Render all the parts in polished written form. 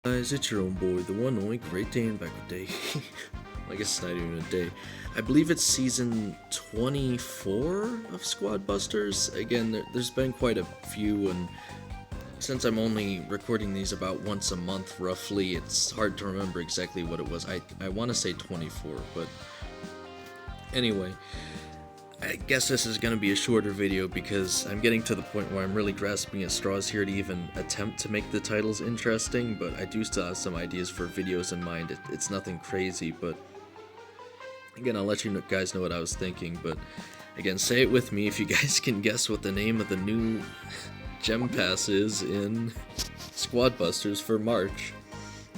Guys, it's your own boy, the one only Great Dane back with day. I guess it's not even a day. I believe it's season 24 of Squad Busters. Again, there's been quite a few, and since I'm only recording these about once a month roughly, it's hard to remember exactly what it was. I want to say 24, but anyway. I guess this is going to be a shorter video because I'm getting to the point where I'm really grasping at straws here to even attempt to make the titles interesting, but I do still have some ideas for videos in mind. It's nothing crazy, but again, I'll let you guys know what I was thinking, but again, say it with me if you guys can guess what the name of the new gem pass is in Squad Busters for March.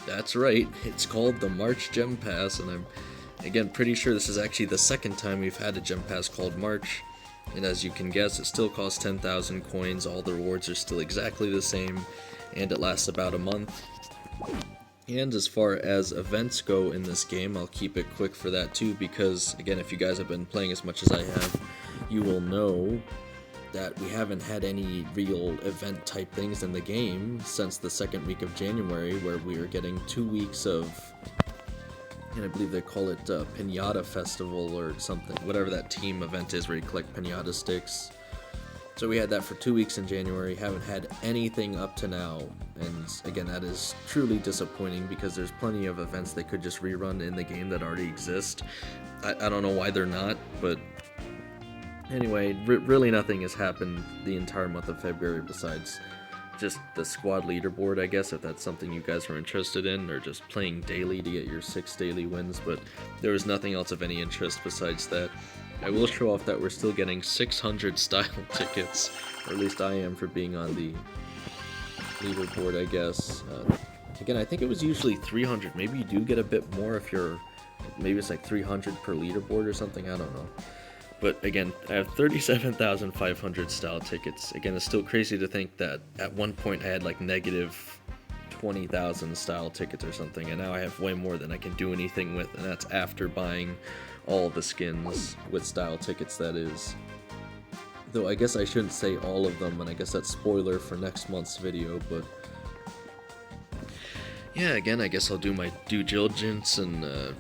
That's right, it's called the March Gem Pass, and I'm again, pretty sure this is actually the second time we've had a gem pass called March, and as you can guess, it still costs 10,000 coins, all the rewards are still exactly the same, and it lasts about a month. And as far as events go in this game, I'll keep it quick for that too, because again, if you guys have been playing as much as I have, you will know that we haven't had any real event type things in the game since the second week of January, where we were getting 2 weeks of, and I believe they call it Pinata Festival or something, whatever that team event is where you collect pinata sticks. So we had that for 2 weeks in January, haven't had anything up to now, and again, that is truly disappointing because there's plenty of events they could just rerun in the game that already exist. I don't know why they're not, but anyway, really nothing has happened the entire month of February besides just the squad leaderboard, I guess, if that's something you guys are interested in, or just playing daily to get your 6 daily wins, but there was nothing else of any interest besides that. I will show off that we're still getting 600 style tickets, or at least I am, for being on the leaderboard, I guess. Again, I think it was usually 300, maybe you do get a bit more if you're, maybe it's like 300 per leaderboard or something, I don't know. But again, I have 37,500 style tickets. Again, it's still crazy to think that at one point I had like negative 20,000 style tickets or something, and now I have way more than I can do anything with, and that's after buying all the skins with style tickets, that is. Though I guess I shouldn't say all of them, and I guess that's spoiler for next month's video, but yeah, again, I guess I'll do my due diligence and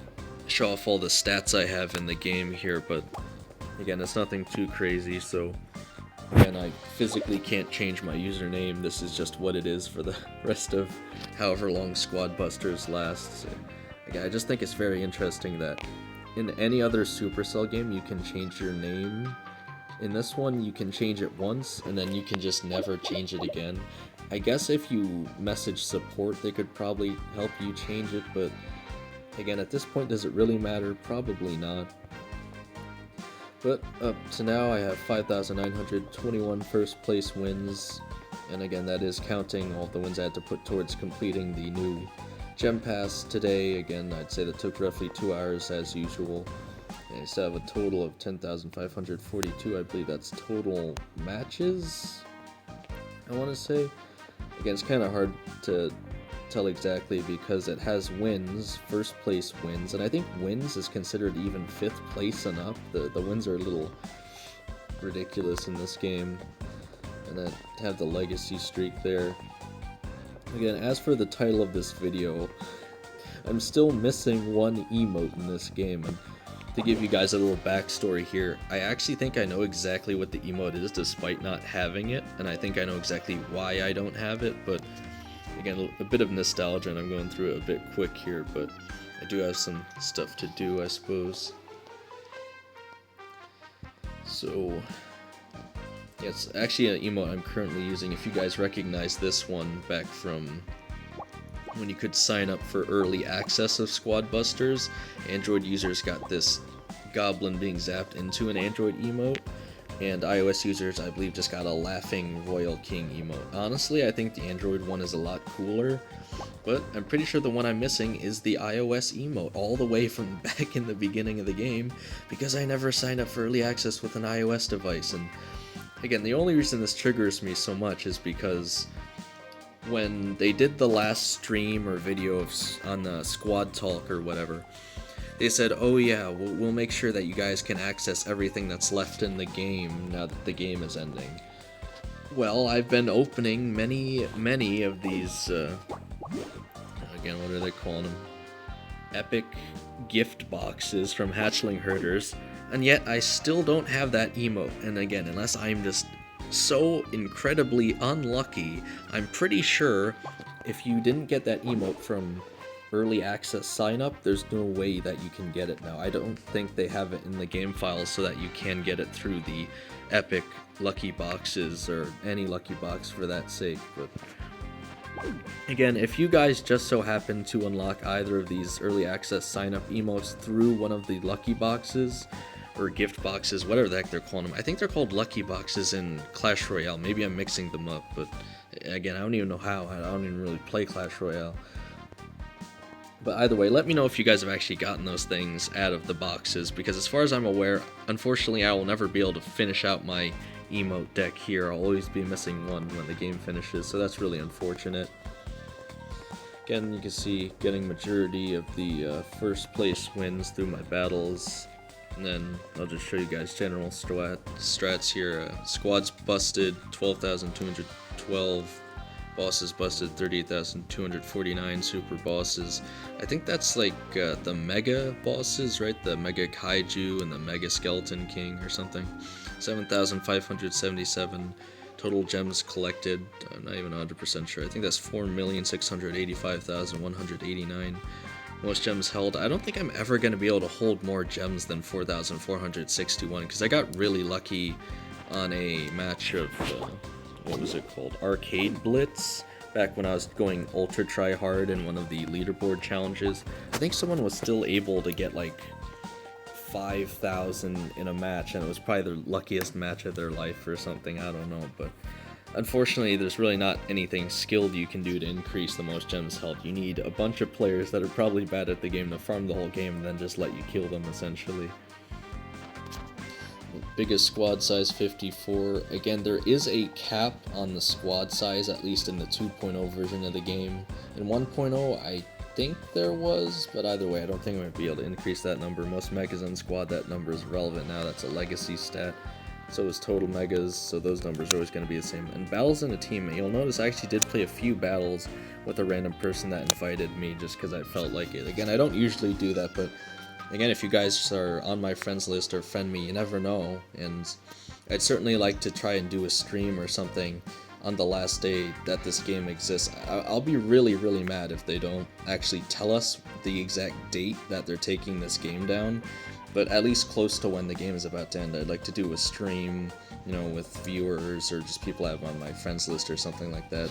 show off all the stats I have in the game here, but again, it's nothing too crazy, so again, I physically can't change my username. This is just what it is for the rest of however long Squad Busters lasts. Again, I just think it's very interesting that in any other Supercell game, you can change your name. In this one, you can change it once, and then you can just never change it again. I guess if you message support, they could probably help you change it, but again, at this point, does it really matter? Probably not. But up to now, I have 5,921 first place wins, and again, that is counting all the wins I had to put towards completing the new gem pass today. Again, I'd say that took roughly 2 hours as usual. And I still have a total of 10,542, I believe that's total matches, I want to say. Again, it's kind of hard to tell exactly because it has wins, first place wins, and I think wins is considered even 5th place and up. The wins are a little ridiculous in this game, and then have the legacy streak there. Again, as for the title of this video, I'm still missing one emote in this game, and to give you guys a little backstory here, I actually think I know exactly what the emote is despite not having it, and I think I know exactly why I don't have it, but again, a bit of nostalgia, and I'm going through it a bit quick here, but I do have some stuff to do, I suppose. So, yeah, it's actually an emote I'm currently using. If you guys recognize this one back from when you could sign up for early access of Squad Busters, Android users got this goblin being zapped into an Android emote, and iOS users, I believe, just got a laughing Royal King emote. Honestly, I think the Android one is a lot cooler, but I'm pretty sure the one I'm missing is the iOS emote, all the way from back in the beginning of the game, because I never signed up for early access with an iOS device. And again, the only reason this triggers me so much is because when they did the last stream or video on the Squad Talk or whatever, they said, oh yeah, we'll make sure that you guys can access everything that's left in the game now that the game is ending. Well, I've been opening many of these again, what are they calling them? Epic gift boxes from Hatchling Herders, and yet I still don't have that emote. And again, unless I'm just so incredibly unlucky, I'm pretty sure if you didn't get that emote from early access sign up, there's no way that you can get it now. I don't think they have it in the game files so that you can get it through the epic lucky boxes or any lucky box for that sake. But again, if you guys just so happen to unlock either of these early access sign up emotes through one of the lucky boxes or gift boxes, whatever the heck they're calling them. I think they're called lucky boxes in Clash Royale. Maybe I'm mixing them up, but again, I don't even know how. I don't even really play Clash Royale. But either way, let me know if you guys have actually gotten those things out of the boxes, because as far as I'm aware, unfortunately I will never be able to finish out my emote deck here. I'll always be missing one when the game finishes, so that's really unfortunate. Again, you can see getting majority of the first place wins through my battles. And then I'll just show you guys general strats here. Squads busted 12,212. Bosses busted 38,249. Super bosses, I think that's like the mega bosses, right? The mega kaiju and the mega skeleton king or something. 7,577 total gems collected. I'm not even 100% sure. I think that's 4,685,189. Most gems held. I don't think I'm ever going to be able to hold more gems than 4,461, because I got really lucky on a match of what was it called? Arcade Blitz, back when I was going ultra try hard in one of the leaderboard challenges. I think someone was still able to get like 5,000 in a match, and it was probably their luckiest match of their life or something, I don't know. But unfortunately, there's really not anything skilled you can do to increase the most gems held. You need a bunch of players that are probably bad at the game to farm the whole game and then just let you kill them, essentially. Biggest squad size 54. Again, there is a cap on the squad size, at least in the 2.0 version of the game. In 1.0, I think there was, but either way, I don't think I'm going to be able to increase that number. Most megas on squad, that number is relevant now. That's a legacy stat. So is total megas, so those numbers are always going to be the same. And battles in a team, you'll notice I actually did play a few battles with a random person that invited me just because I felt like it. Again, I don't usually do that, but again, if you guys are on my friends list or friend me, you never know, and I'd certainly like to try and do a stream or something on the last day that this game exists. I'll be really, really mad if they don't actually tell us the exact date that they're taking this game down, but at least close to when the game is about to end, I'd like to do a stream, you know, with viewers or just people I have on my friends list or something like that.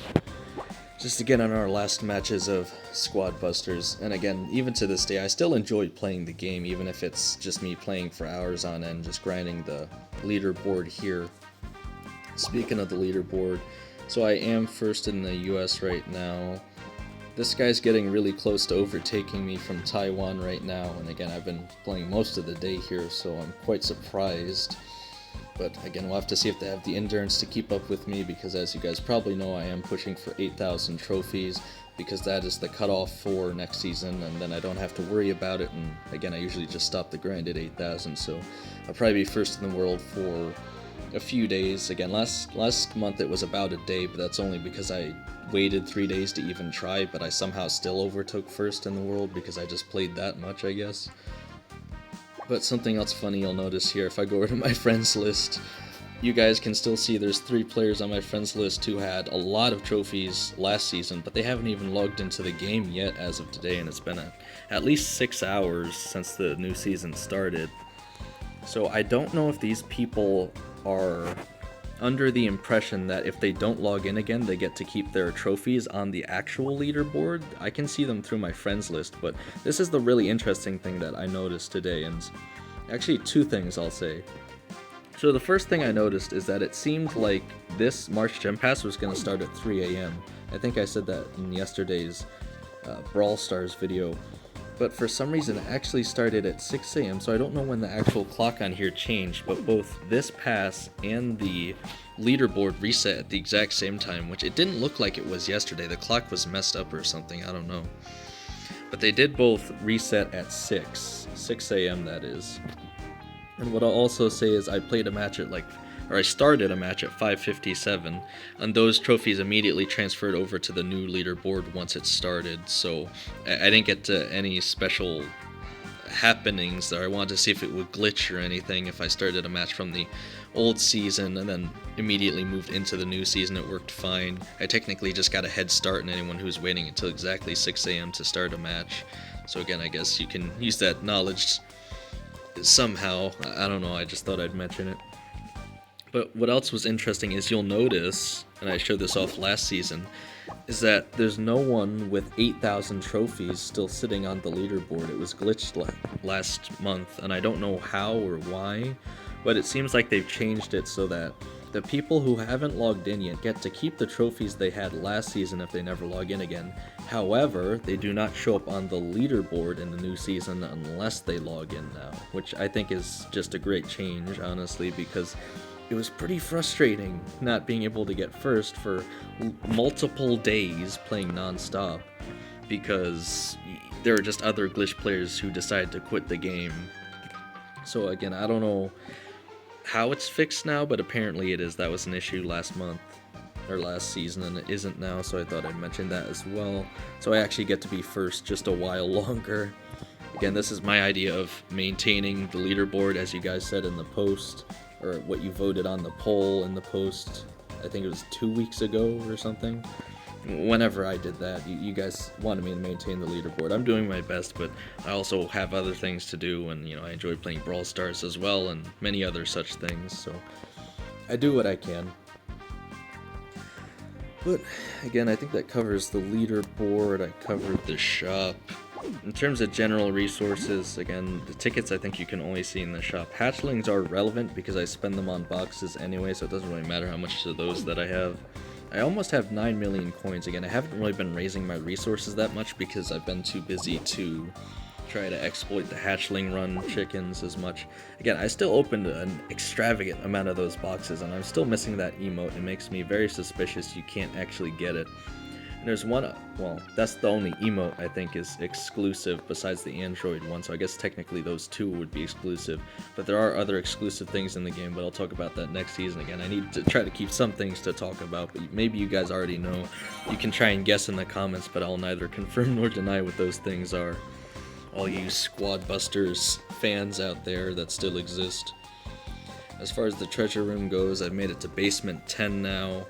Just to get on our last matches of Squad Busters. And again, even to this day, I still enjoy playing the game, even if it's just me playing for hours on end, just grinding the leaderboard here. Speaking of the leaderboard, so I am first in the US right now. This guy's getting really close to overtaking me from Taiwan right now, and again, I've been playing most of the day here, so I'm quite surprised. But again, we'll have to see if they have the endurance to keep up with me, because as you guys probably know, I am pushing for 8,000 trophies, because that is the cutoff for next season, and then I don't have to worry about it. And again, I usually just stop the grind at 8,000, so I'll probably be first in the world for a few days. Again, last month it was about a day, but that's only because I waited 3 days to even try, but I somehow still overtook first in the world because I just played that much, I guess. But something else funny you'll notice here, if I go over to my friends list, you guys can still see there's 3 players on my friends list who had a lot of trophies last season, but they haven't even logged into the game yet as of today, and it's been at least 6 hours since the new season started. So I don't know if these people are under the impression that if they don't log in again, they get to keep their trophies on the actual leaderboard. I can see them through my friends list, but this is the really interesting thing that I noticed today, and actually 2 things I'll say. So the first thing I noticed is that it seemed like this March Gem Pass was going to start at 3 a.m. I think I said that in yesterday's Brawl Stars video, but for some reason it actually started at 6 a.m. so I don't know when the actual clock on here changed, but both this pass and the leaderboard reset at the exact same time, which it didn't look like it was yesterday. The clock was messed up or something, I don't know. But they did both reset at 6 a.m. that is. And what I'll also say is I played a match at like or I started a match at 557, and those trophies immediately transferred over to the new leaderboard once it started, so I didn't get to any special happenings there. I wanted to see if it would glitch or anything if I started a match from the old season and then immediately moved into the new season. It worked fine. I technically just got a head start on anyone who's waiting until exactly 6 a.m. to start a match. So again, I guess you can use that knowledge somehow. I don't know, I just thought I'd mention it. But what else was interesting is you'll notice, and I showed this off last season, is that there's no one with 8,000 trophies still sitting on the leaderboard. It was glitched last month, and I don't know how or why, but it seems like they've changed it so that the people who haven't logged in yet get to keep the trophies they had last season if they never log in again. However, they do not show up on the leaderboard in the new season unless they log in now, which I think is just a great change, honestly, because it was pretty frustrating not being able to get first for multiple days playing non-stop because there are just other glitch players who decided to quit the game. So again, I don't know how it's fixed now, but apparently it is. That was an issue last month or last season, and it isn't now, so I thought I'd mention that as well. So I actually get to be first just a while longer. Again, this is my idea of maintaining the leaderboard, as you guys said in the post, or what you voted on the poll in the post. I think it was 2 weeks ago or something. Whenever I did that, you guys wanted me to maintain the leaderboard. I'm doing my best, but I also have other things to do, and I enjoy playing Brawl Stars as well, and many other such things, so I do what I can. But again, I think that covers the leaderboard. I covered the shop. In terms of general resources, again, the tickets I think you can only see in the shop. Hatchlings are relevant because I spend them on boxes anyway, so it doesn't really matter how much of those that I have. I almost have 9 million coins. Again, I haven't really been raising my resources that much because I've been too busy to try to exploit the hatchling run chickens as much. Again, I still opened an extravagant amount of those boxes, and I'm still missing that emote. It makes me very suspicious you can't actually get it. And there's one, well, that's the only emote I think is exclusive besides the Android one, so I guess technically those two would be exclusive. But there are other exclusive things in the game, but I'll talk about that next season. Again, I need to try to keep some things to talk about, but maybe you guys already know. You can try and guess in the comments, but I'll neither confirm nor deny what those things are. All you Squad Busters fans out there that still exist. As far as the treasure room goes, I've made it to basement 10 now.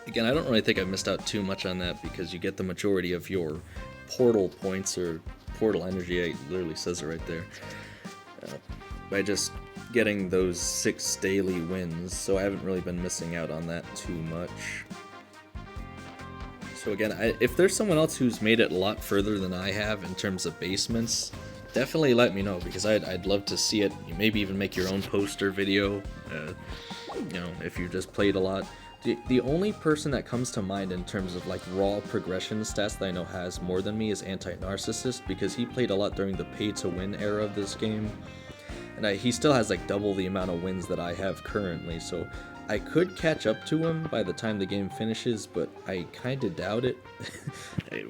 Again, I don't really think I missed out too much on that because you get the majority of your portal points or portal energy, it literally says it right there, by just getting those 6 daily wins, so I haven't really been missing out on that too much. So again, if there's someone else who's made it a lot further than I have in terms of basements, definitely let me know, because I'd love to see it. Maybe even make your own poster video, if you just played a lot. The only person that comes to mind in terms of like raw progression stats that I know has more than me is Anti-Narcissist, because he played a lot during the pay-to-win era of this game, and he still has like double the amount of wins that I have currently, so I could catch up to him by the time the game finishes, but I kinda doubt it.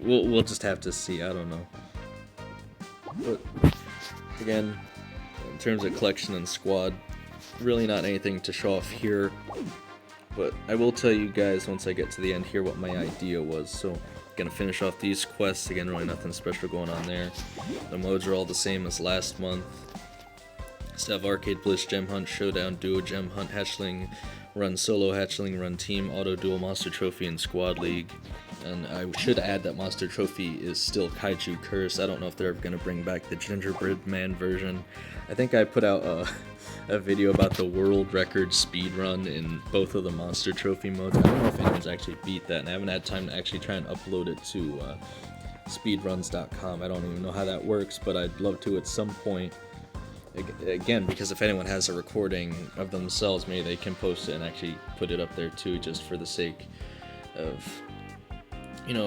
We'll just have to see, I don't know. But again, in terms of collection and squad, really not anything to show off here. But I will tell you guys once I get to the end here what my idea was. So, gonna finish off these quests. Again, really nothing special going on there. The modes are all the same as last month. Still have Arcade Bliss, Gem Hunt, Showdown, Duo Gem Hunt, Hatchling, Run Solo, Hatchling, Run Team, Auto Duel, Monster Trophy, and Squad League. And I should add that Monster Trophy is still Kaiju Curse. I don't know if they're ever gonna bring back the Gingerbread Man version. I think I put out a video about the world record speed run in both of the Monster Trophy modes. I don't know if anyone's actually beat that, and I haven't had time to actually try and upload it to speedruns.com. I don't even know how that works, but I'd love to at some point. Again, because if anyone has a recording of themselves, maybe they can post it and actually put it up there too, just for the sake of,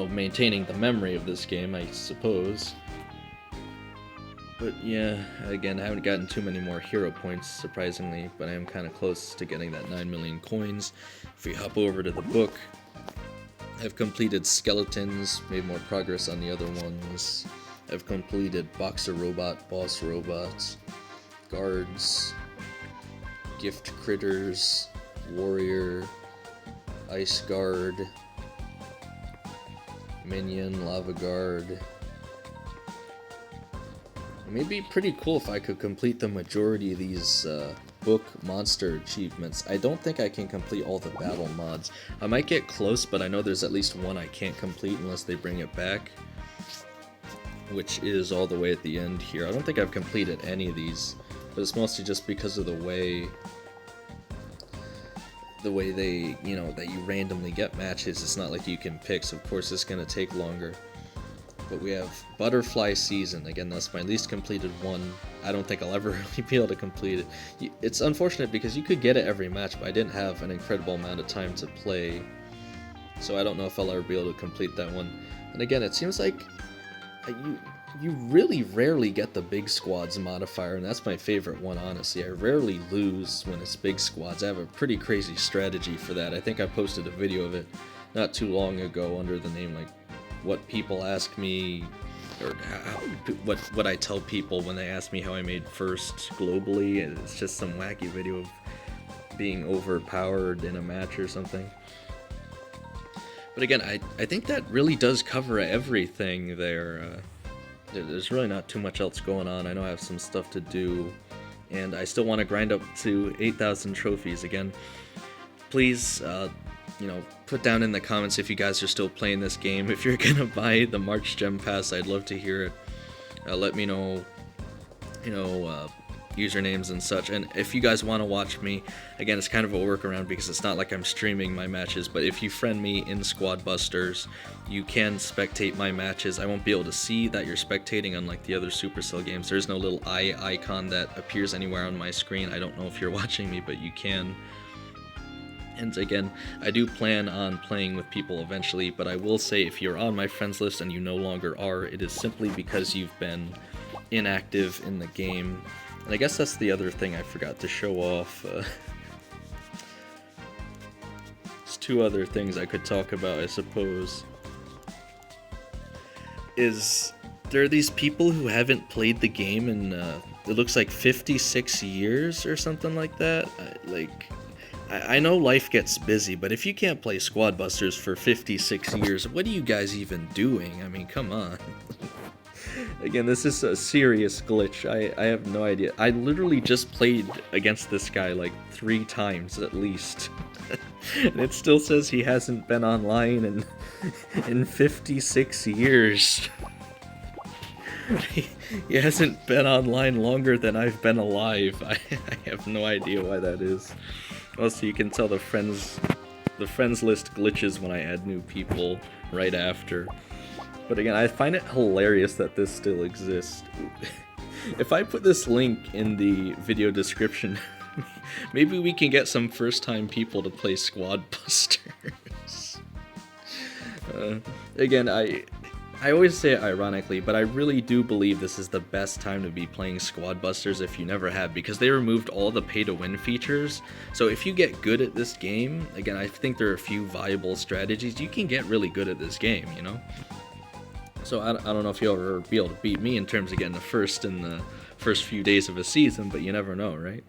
maintaining the memory of this game, I suppose. But yeah, again, I haven't gotten too many more hero points, surprisingly, but I am kind of close to getting that 9 million coins. If we hop over to the book, I've completed Skeletons, made more progress on the other ones. I've completed Boxer Robot, Boss Robots, Guards, Gift Critters, Warrior, Ice Guard, Minion, Lava Guard. It may be pretty cool if I could complete the majority of these book monster achievements. I don't think I can complete all the battle mods. I might get close, but I know there's at least one I can't complete unless they bring it back, which is all the way at the end here. I don't think I've completed any of these, but it's mostly just because of the way they, you know, that you randomly get matches. It's not like you can pick, so of course it's going to take longer. But we have Butterfly Season. Again, that's my least completed one. I don't think I'll ever really be able to complete it. It's unfortunate because you could get it every match, but I didn't have an incredible amount of time to play, so I don't know if I'll ever be able to complete that one. And again, it seems like you really rarely get the big squads modifier, and that's my favorite one, honestly. I rarely lose when it's big squads. I have a pretty crazy strategy for that. I think I posted a video of it not too long ago under the name, like, what people ask me, or what I tell people when they ask me how I made first globally. It's just some wacky video of being overpowered in a match or something. But again, I think that really does cover everything there. There's really not too much else going on. I know I have some stuff to do, and I still want to grind up to 8,000 trophies. Again, please, you know, put down in the comments if you guys are still playing this game. If you're gonna buy the March Gem Pass, I'd love to hear it. Let me know, you know, usernames and such. And if you guys want to watch me, again, it's kind of a workaround because it's not like I'm streaming my matches, but if you friend me in Squad Busters, you can spectate my matches. I won't be able to see that you're spectating, unlike the other Supercell games. There's no little eye icon that appears anywhere on my screen. I don't know if you're watching me, but you can. And again, I do plan on playing with people eventually, but I will say if you're on my friends list and you no longer are, it is simply because you've been inactive in the game. And I guess that's the other thing I forgot to show off. There's two other things I could talk about, I suppose. There are these people who haven't played the game in, it looks like 56 years or something like that. I know life gets busy, but if you can't play Squad Busters for 56 years, what are you guys even doing? I mean, come on. Again, this is a serious glitch. I have no idea. I literally just played against this guy like 3 times at least. And it still says he hasn't been online in 56 years. He hasn't been online longer than I've been alive. I have no idea why that is. Also, you can tell the friends list glitches when I add new people right after. But again, I find it hilarious that this still exists. If I put this link in the video description, maybe we can get some first-time people to play Squad Busters. Again, I always say it ironically, but I really do believe this is the best time to be playing Squad Busters if you never have, because they removed all the pay-to-win features. So if you get good at this game, again, I think there are a few viable strategies. You can get really good at this game, you know? So I don't know if you'll ever be able to beat me in terms of getting the first in the first few days of a season, but you never know, right?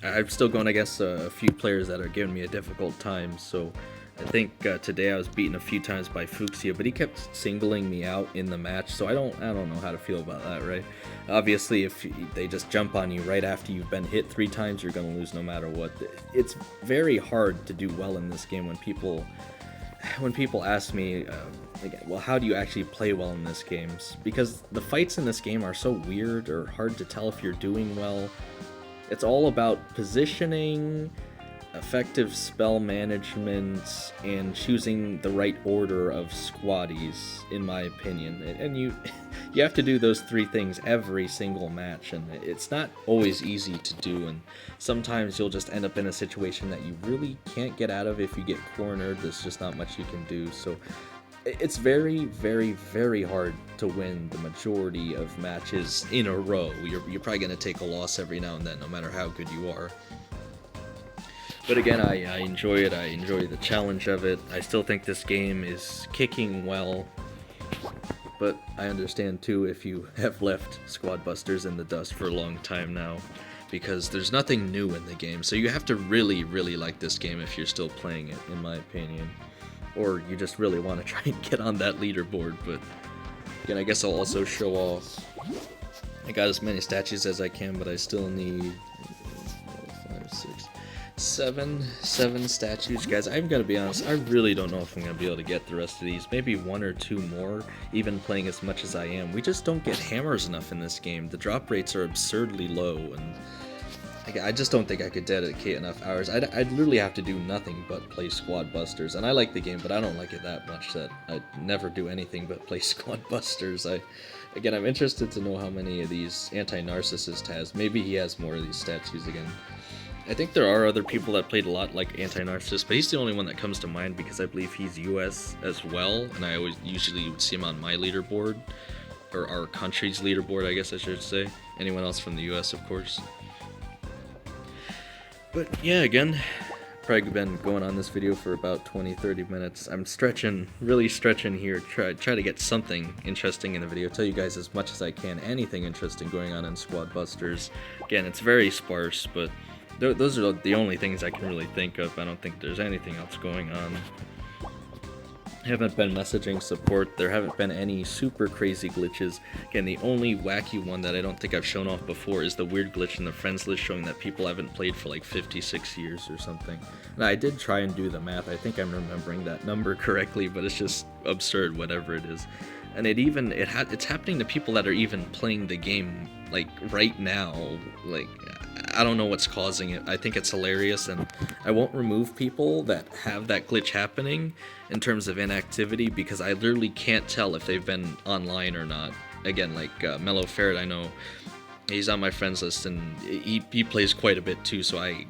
I'm still going against a few players that are giving me a difficult time, so I think today I was beaten a few times by Fuxia, but he kept singling me out in the match, so I don't know how to feel about that, right? Obviously, if they just jump on you right after you've been hit 3 times, you're going to lose no matter what. It's very hard to do well in this game when people ask me, well, how do you actually play well in this game? Because the fights in this game are so weird or hard to tell if you're doing well. It's all about positioning, effective spell management, and choosing the right order of squaddies, in my opinion. And you have to do those 3 things every single match, and it's not always easy to do, and sometimes you'll just end up in a situation that you really can't get out of. If you get cornered, there's just not much you can do. So it's very, very, very hard to win the majority of matches in a row. You're probably going to take a loss every now and then, no matter how good you are. But again, I enjoy it. I enjoy the challenge of it. I still think this game is kicking well. But I understand too if you have left Squad Busters in the dust for a long time now. because there's nothing new in the game. So you have to really, really like this game if you're still playing it, in my opinion. Or you just really want to try and get on that leaderboard. But again, I guess I'll also show off. I got as many statues as I can, but I still need 5, 6, 7 statues. Guys, I'm gonna be honest, I really don't know if I'm gonna be able to get the rest of these. Maybe 1 or 2 more, even playing as much as I am. We just don't get hammers enough in this game. The drop rates are absurdly low, and I just don't think I could dedicate enough hours. I'd literally have to do nothing but play Squad Busters, and I like the game, but I don't like it that much that I'd never do anything but play Squad Busters. Again, I'm interested to know how many of these Anti-Narcissist has. Maybe he has more of these statues again. I think there are other people that played a lot like Anti-Narcissist, but he's the only one that comes to mind because I believe he's US as well, and I usually would see him on my leaderboard, or our country's leaderboard, I guess I should say. Anyone else from the US, of course. But yeah, again, probably been going on this video for about 20-30 minutes. I'm really stretching here, try to get something interesting in the video, tell you guys as much as I can, anything interesting going on in Squad Busters. Again, it's very sparse, but those are the only things I can really think of. I don't think there's anything else going on. Haven't been messaging support, there haven't been any super crazy glitches. Again, the only wacky one that I don't think I've shown off before is the weird glitch in the friends list showing that people haven't played for like 56 years or something. And I did try and do the math, I think I'm remembering that number correctly, but it's just absurd, whatever it is. And it's happening to people that are even playing the game like right now. Like, I don't know what's causing it. I think it's hilarious, and I won't remove people that have that glitch happening in terms of inactivity because I literally can't tell if they've been online or not. Again, like Mellow Ferret, I know he's on my friends list, and he plays quite a bit too, so I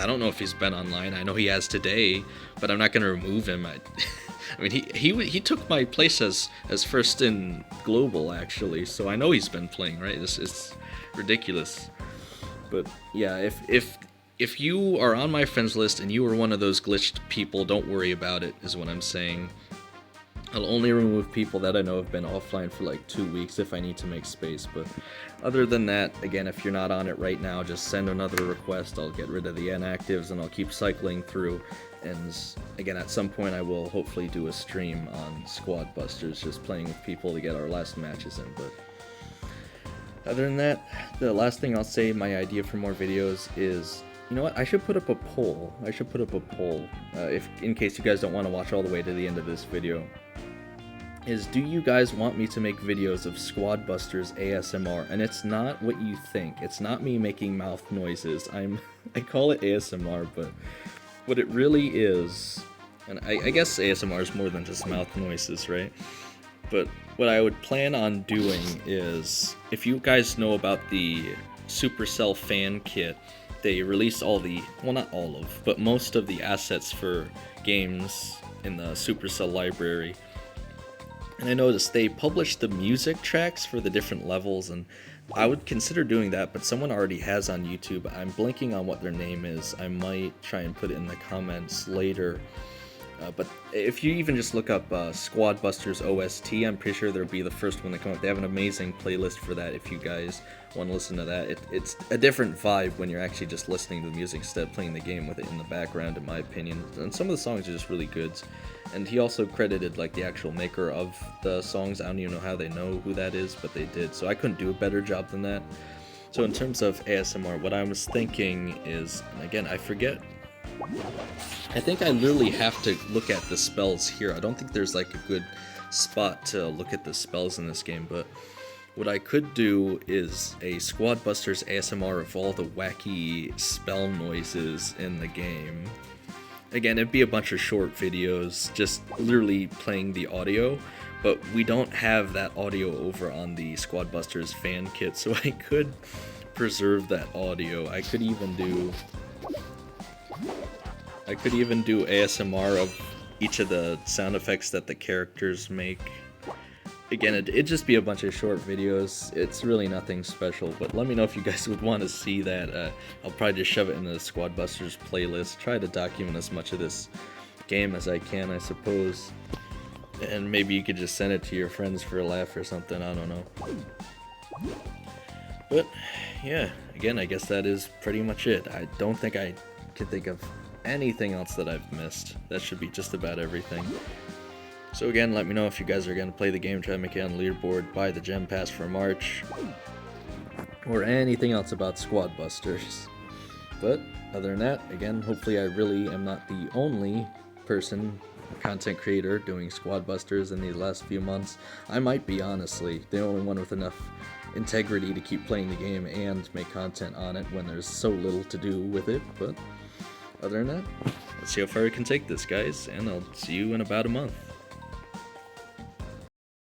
don't know if he's been online. I know he has today, but I'm not going to remove him. I mean, he took my place as first in global, actually, so I know he's been playing, right? It's ridiculous. But yeah, if you are on my friends list and you are one of those glitched people, don't worry about it, is what I'm saying. I'll only remove people that I know have been offline for like 2 weeks if I need to make space. But other than that, again, if you're not on it right now, just send another request. I'll get rid of the inactives and I'll keep cycling through. And again, at some point I will hopefully do a stream on Squad Busters, just playing with people to get our last matches in. But other than that, the last thing I'll say, my idea for more videos is, you know what, I should put up a poll. If in case you guys don't want to watch all the way to the end of this video. Is, do you guys want me to make videos of Squad Busters ASMR? And it's not what you think. It's not me making mouth noises. I call it ASMR, but what it really is, and I guess ASMR is more than just mouth noises, right? But what I would plan on doing is, if you guys know about the Supercell fan kit, they release all the, well, not all of, but most of the assets for games in the Supercell library. And I noticed they published the music tracks for the different levels, and I would consider doing that, but someone already has on YouTube. I'm blanking on what their name is. I might try and put it in the comments later. But if you even just look up Squad Busters OST, I'm pretty sure there'll be the first one that come up. They have an amazing playlist for that if you guys want to listen to that. It's a different vibe when you're actually just listening to the music instead of playing the game with it in the background, in my opinion. And some of the songs are just really good. And he also credited like the actual maker of the songs. I don't even know how they know who that is, but they did. So I couldn't do a better job than that. So in terms of ASMR, what I was thinking is, and again, I forget. I think I literally have to look at the spells here. I don't think there's like a good spot to look at the spells in this game, but what I could do is a Squad Busters ASMR of all the wacky spell noises in the game. Again, it'd be a bunch of short videos, just literally playing the audio, but we don't have that audio over on the Squad Busters fan kit, so I could preserve that audio. I could even do ASMR of each of the sound effects that the characters make. Again, it'd just be a bunch of short videos. It's really nothing special, but let me know if you guys would want to see that. I'll probably just shove it in the Squad Busters playlist. Try to document as much of this game as I can, I suppose. And maybe you could just send it to your friends for a laugh or something, I don't know. But yeah, again, I guess that is pretty much it. I don't think I can think of anything else that I've missed. That should be just about everything. So again, let me know if you guys are going to play the game, try to make it on leaderboard, buy the gem pass for March, or anything else about Squad Busters. But other than that, again, hopefully I really am not the only content creator doing Squad Busters in these last few months. I might be, honestly, the only one with enough integrity to keep playing the game and make content on it when there's so little to do with it. But other than that, let's see how far we can take this, guys, and I'll see you in about a month.